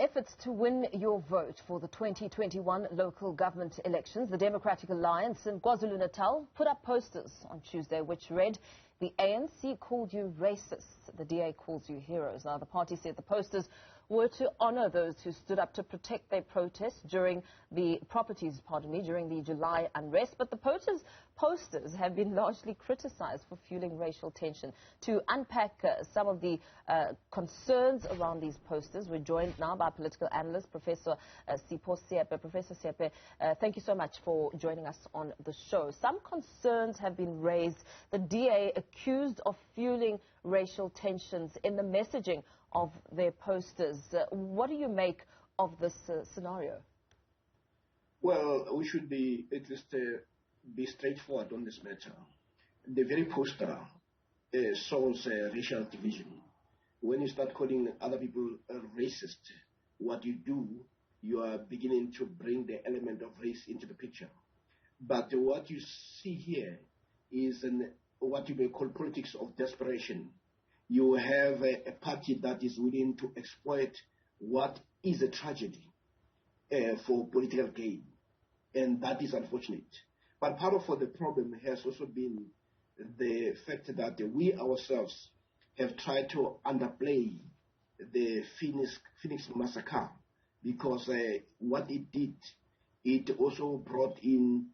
efforts to win your vote for the 2021 local government elections, the Democratic Alliance in KwaZulu-Natal put up posters on Tuesday which read, "The ANC called you racists, the DA calls you heroes." Now, the party said the posters were to honour those who stood up to protect their protest during the during the July unrest. But the posters have been largely criticised for fueling racial tension. To unpack some of the concerns around these posters, we're joined now by political analyst, Professor Seepe. Professor Seepe, thank you so much for joining us on the show. Some concerns have been raised. The DA accused of fueling racial tensions in the messaging of their posters. What do you make of this scenario? Well, we should be at least be straightforward on this matter. The very poster sows racial division. When you start calling other people racist, what you do, you are beginning to bring the element of race into the picture. But what you see here is what you may call politics of desperation. You have a party that is willing to exploit what is a tragedy for political gain, and that is unfortunate. But part of the problem has also been the fact that we ourselves have tried to underplay the Phoenix massacre, because what it did, it also brought in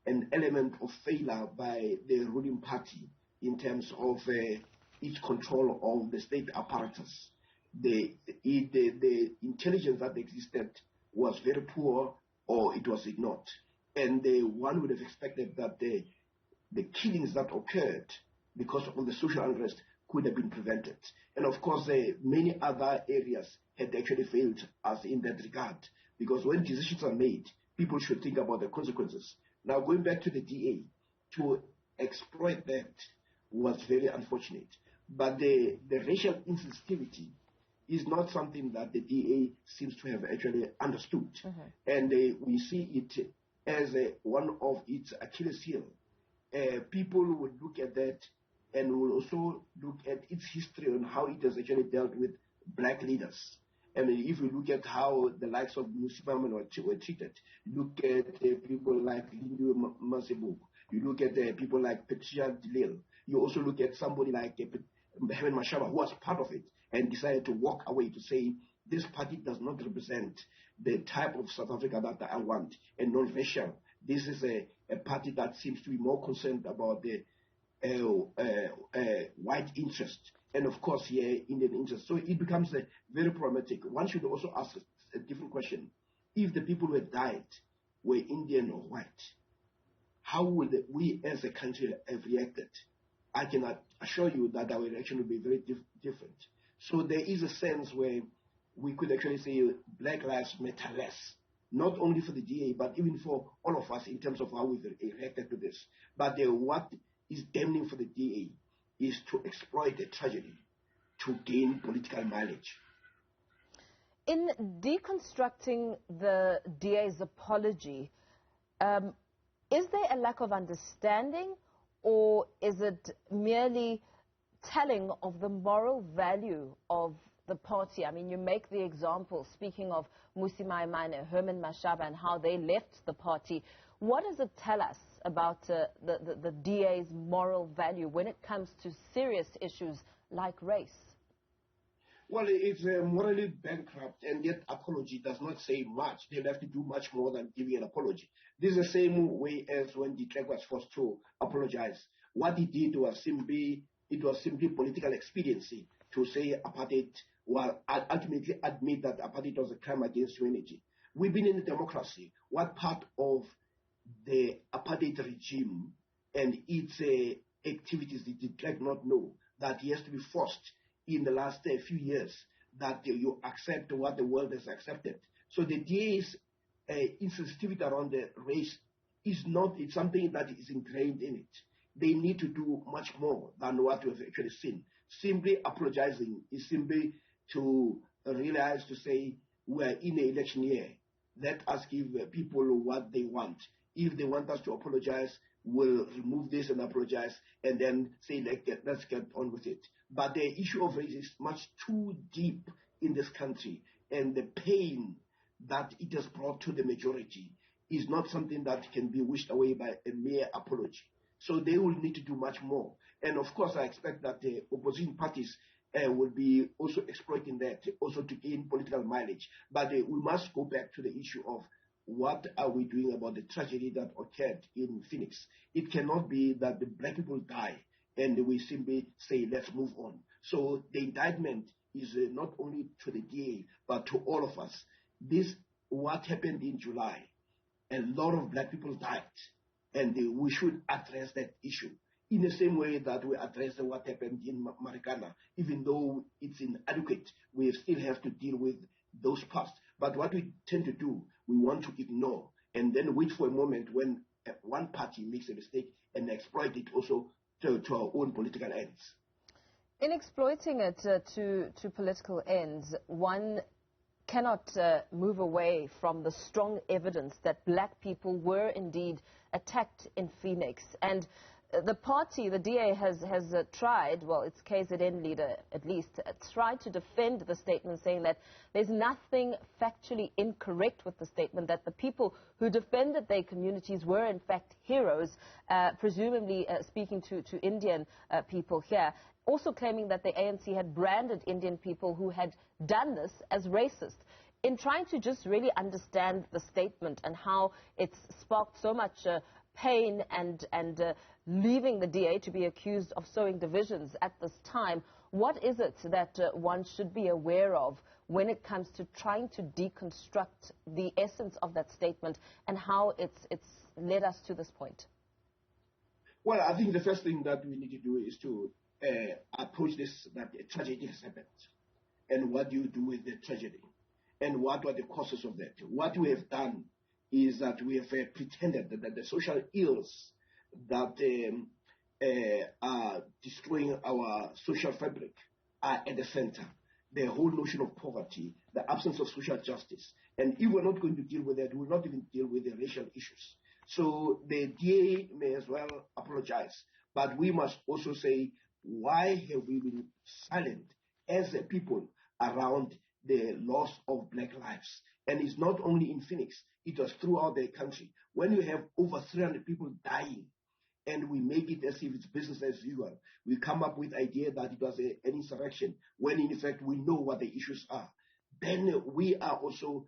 an element of failure by the ruling party in terms of its control of the state apparatus. The intelligence that existed was very poor, or it was ignored. And one would have expected that the killings that occurred because of the social unrest could have been prevented. And of course, many other areas had actually failed us in that regard, because when decisions are made, people should think about the consequences. Now, going back to the DA, to exploit that was very unfortunate. But the racial insensitivity is not something that the DA seems to have actually understood. And we see it as one of its Achilles heel. People would look at that and will also look at its history on how it has actually dealt with black leaders. I mean, if you look at how the likes of Muslims were treated, look at people like Lindu Masebo, you look at people like Patricia Delil, you also look at somebody like Mohamed Mashaba, who was part of it and decided to walk away to say, this party does not represent the type of South Africa that I want, and non-racial. This is a party that seems to be more concerned about the white interest, and of course here Indian interest. So it becomes very problematic. One should also ask a different question. If the people who had died were Indian or white, how would we as a country have reacted? I cannot assure you that our reaction would be very different. So there is a sense where we could actually say Black Lives Matter less, not only for the DA, but even for all of us in terms of how we've reacted to this. But what is damning for the DA is to exploit the tragedy to gain political mileage. In deconstructing the DA's apology, is there a lack of understanding, or is it merely telling of the moral value of the party? I mean, you make the example, speaking of Musi Maimane, Herman Mashaba, and how they left the party. What does it tell us about the DA's moral value when it comes to serious issues like race? Well, it's morally bankrupt, and yet apology does not say much. They'll have to do much more than giving an apology. This is the same way as when de Klerk was forced to apologize. What he did was simply political expediency to say apartheid, well, ultimately admit that apartheid was a crime against humanity. We've been in a democracy. What part of the apartheid regime and its activities did de Klerk not know that he has to be forced in the last few years that you accept what the world has accepted? So the DA's insensitivity around the race is not, it's something that is ingrained in it. They need to do much more than what we have actually seen. Simply apologizing is simply to realize, to say, we're in an election year. Let us give people what they want. If they want us to apologize, we'll remove this and apologize, and then say, let's get on with it. But the issue of race is much too deep in this country, and the pain that it has brought to the majority is not something that can be wished away by a mere apology. So they will need to do much more. And of course, I expect that the opposition parties will be also exploiting that also to gain political mileage. But we must go back to the issue of what are we doing about the tragedy that occurred in Phoenix. It cannot be that the black people die and we simply say, let's move on. So the indictment is not only to the DA, but to all of us. What happened in July, a lot of black people died, and we should address that issue in the same way that we address what happened in Marikana. Even though it's inadequate, we still have to deal with those parts. But what we tend to do, we want to ignore and then wait for a moment when one party makes a mistake and exploit it also to our own political ends. In exploiting it to political ends, one cannot move away from the strong evidence that black people were indeed attacked in Phoenix. And the party, the DA, has tried, well, its KZN leader at least, tried to defend the statement, saying that there's nothing factually incorrect with the statement, that the people who defended their communities were in fact heroes, presumably speaking to Indian people here. Also claiming that the ANC had branded Indian people who had done this as racist. In trying to just really understand the statement and how it's sparked so much pain and leaving the DA to be accused of sowing divisions at this time, what is it that one should be aware of when it comes to trying to deconstruct the essence of that statement and how it's led us to this point? Well, I think the first thing that we need to do is to approach this, that a tragedy has happened. And what do you do with the tragedy? And what are the causes of that? What we have done is that we have pretended that the social ills that are destroying our social fabric are at the center. The whole notion of poverty, the absence of social justice. And if we're not going to deal with that, we'll not even deal with the racial issues. So the DA may as well apologize. But we must also say, why have we been silent as a people around the loss of black lives? And it's not only in Phoenix, it was throughout the country. When you have over 300 people dying, and we make it as if it's business as usual, we come up with the idea that it was an insurrection, when in fact we know what the issues are, then we are also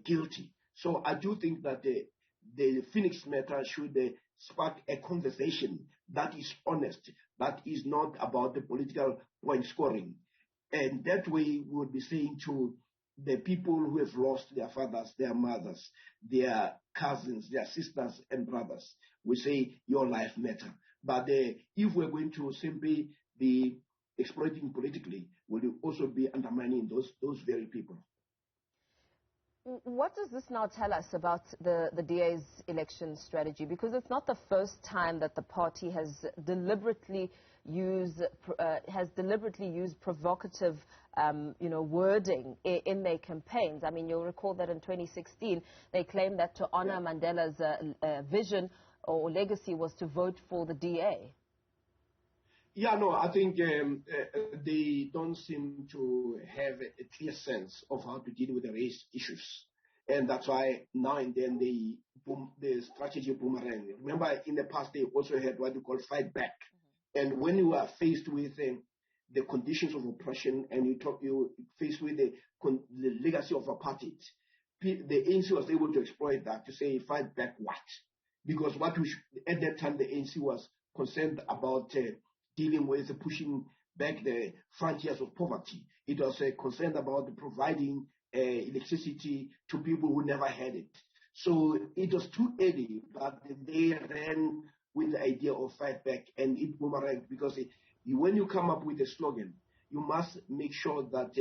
guilty. So I do think that the Phoenix matter should spark a conversation that is honest, that is not about the political point scoring. And that way we would be saying to the people who have lost their fathers, their mothers, their cousins, their sisters and brothers, we say your life matter. But if we're going to simply be exploiting politically, we'll also be undermining those very people. What does this now tell us about the DA's election strategy? Because it's not the first time that the party has deliberately used provocative, wording in their campaigns. I mean, you'll recall that in 2016 they claimed that to honor Mandela's vision or legacy was to vote for the DA. Yeah, no, I think they don't seem to have a clear sense of how to deal with the race issues. And that's why now and then the strategy boomerang. Remember, in the past, they also had what you call fight back. Mm-hmm. And when you are faced with the conditions of oppression and you faced with the legacy of apartheid, the ANC was able to exploit that to say fight back what? Because at that time, the ANC was concerned about dealing with pushing back the frontiers of poverty. It was concerned about providing electricity to people who never had it. So it was too early, but they ran with the idea of fight back, and it boomeranged, because when you come up with a slogan, you must make sure that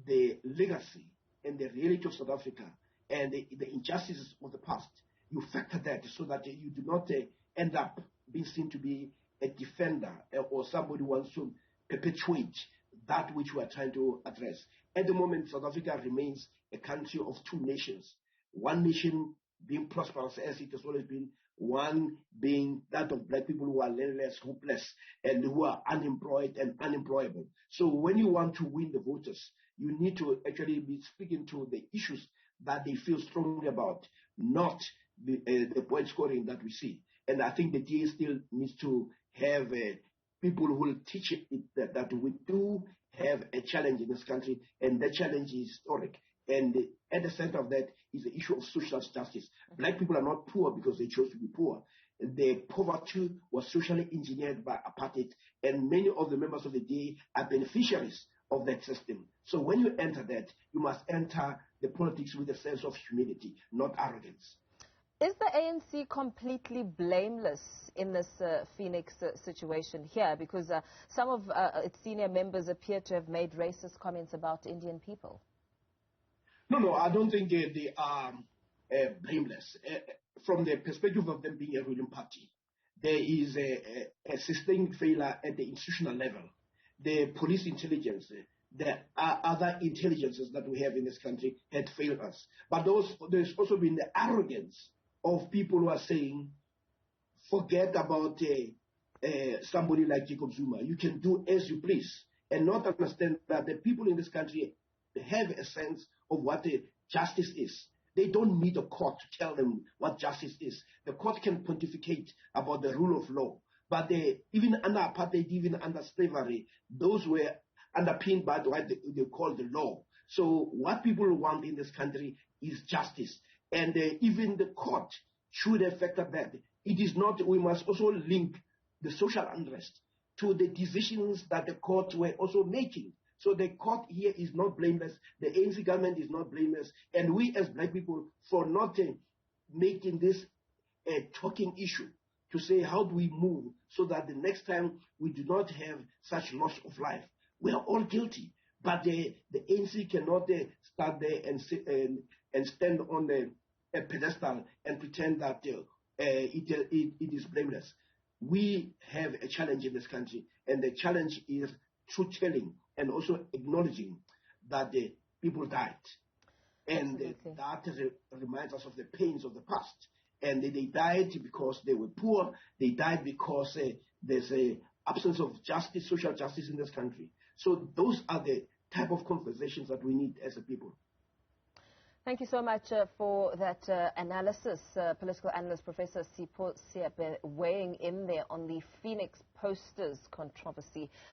the legacy and the reality of South Africa and the injustices of the past, you factor that so that you do not end up being seen to be a defender or somebody who wants to perpetuate that which we are trying to address. At the moment, South Africa remains a country of two nations. One nation being prosperous as it has always been, one being that of black people who are landless, hopeless, and who are unemployed and unemployable. So when you want to win the voters, you need to actually be speaking to the issues that they feel strongly about, not the point scoring that we see. And I think the DA still needs to have people who will teach it that we do have a challenge in this country, and that challenge is historic. And at the center of that is the issue of social justice. Black people are not poor because they chose to be poor. The poverty was socially engineered by apartheid, and many of the members of the DA are beneficiaries of that system. So when you enter that, you must enter the politics with a sense of humility, not arrogance. Is the ANC completely blameless in this Phoenix situation here? Because some of its senior members appear to have made racist comments about Indian people. No, I don't think they are blameless. From the perspective of them being a ruling party, there is a sustained failure at the institutional level. The police intelligence, the other intelligences that we have in this country had failed us. But there's also been the arrogance of people who are saying, forget about somebody like Jacob Zuma. You can do as you please, and not understand that the people in this country have a sense of what justice is. They don't need a court to tell them what justice is. The court can pontificate about the rule of law. But even under apartheid, even under slavery, those were underpinned by what they call the law. So what people want in this country is justice. And even the court should have factored that. It is not, we must also link the social unrest to the decisions that the court were also making. So the court here is not blameless, the ANC government is not blameless, and we as black people for not making this a talking issue to say how do we move so that the next time we do not have such loss of life. We are all guilty, but the ANC cannot start there and stand on a pedestal and pretend that it is blameless. We have a challenge in this country, and the challenge is truth-telling and also acknowledging that the people died. And that reminds us of the pains of the past. And they died because they were poor. They died because there's an absence of justice, social justice in this country. So those are the type of conversations that we need as a people. Thank you so much for that analysis, political analyst Professor Sipho weighing in there on the Phoenix posters controversy.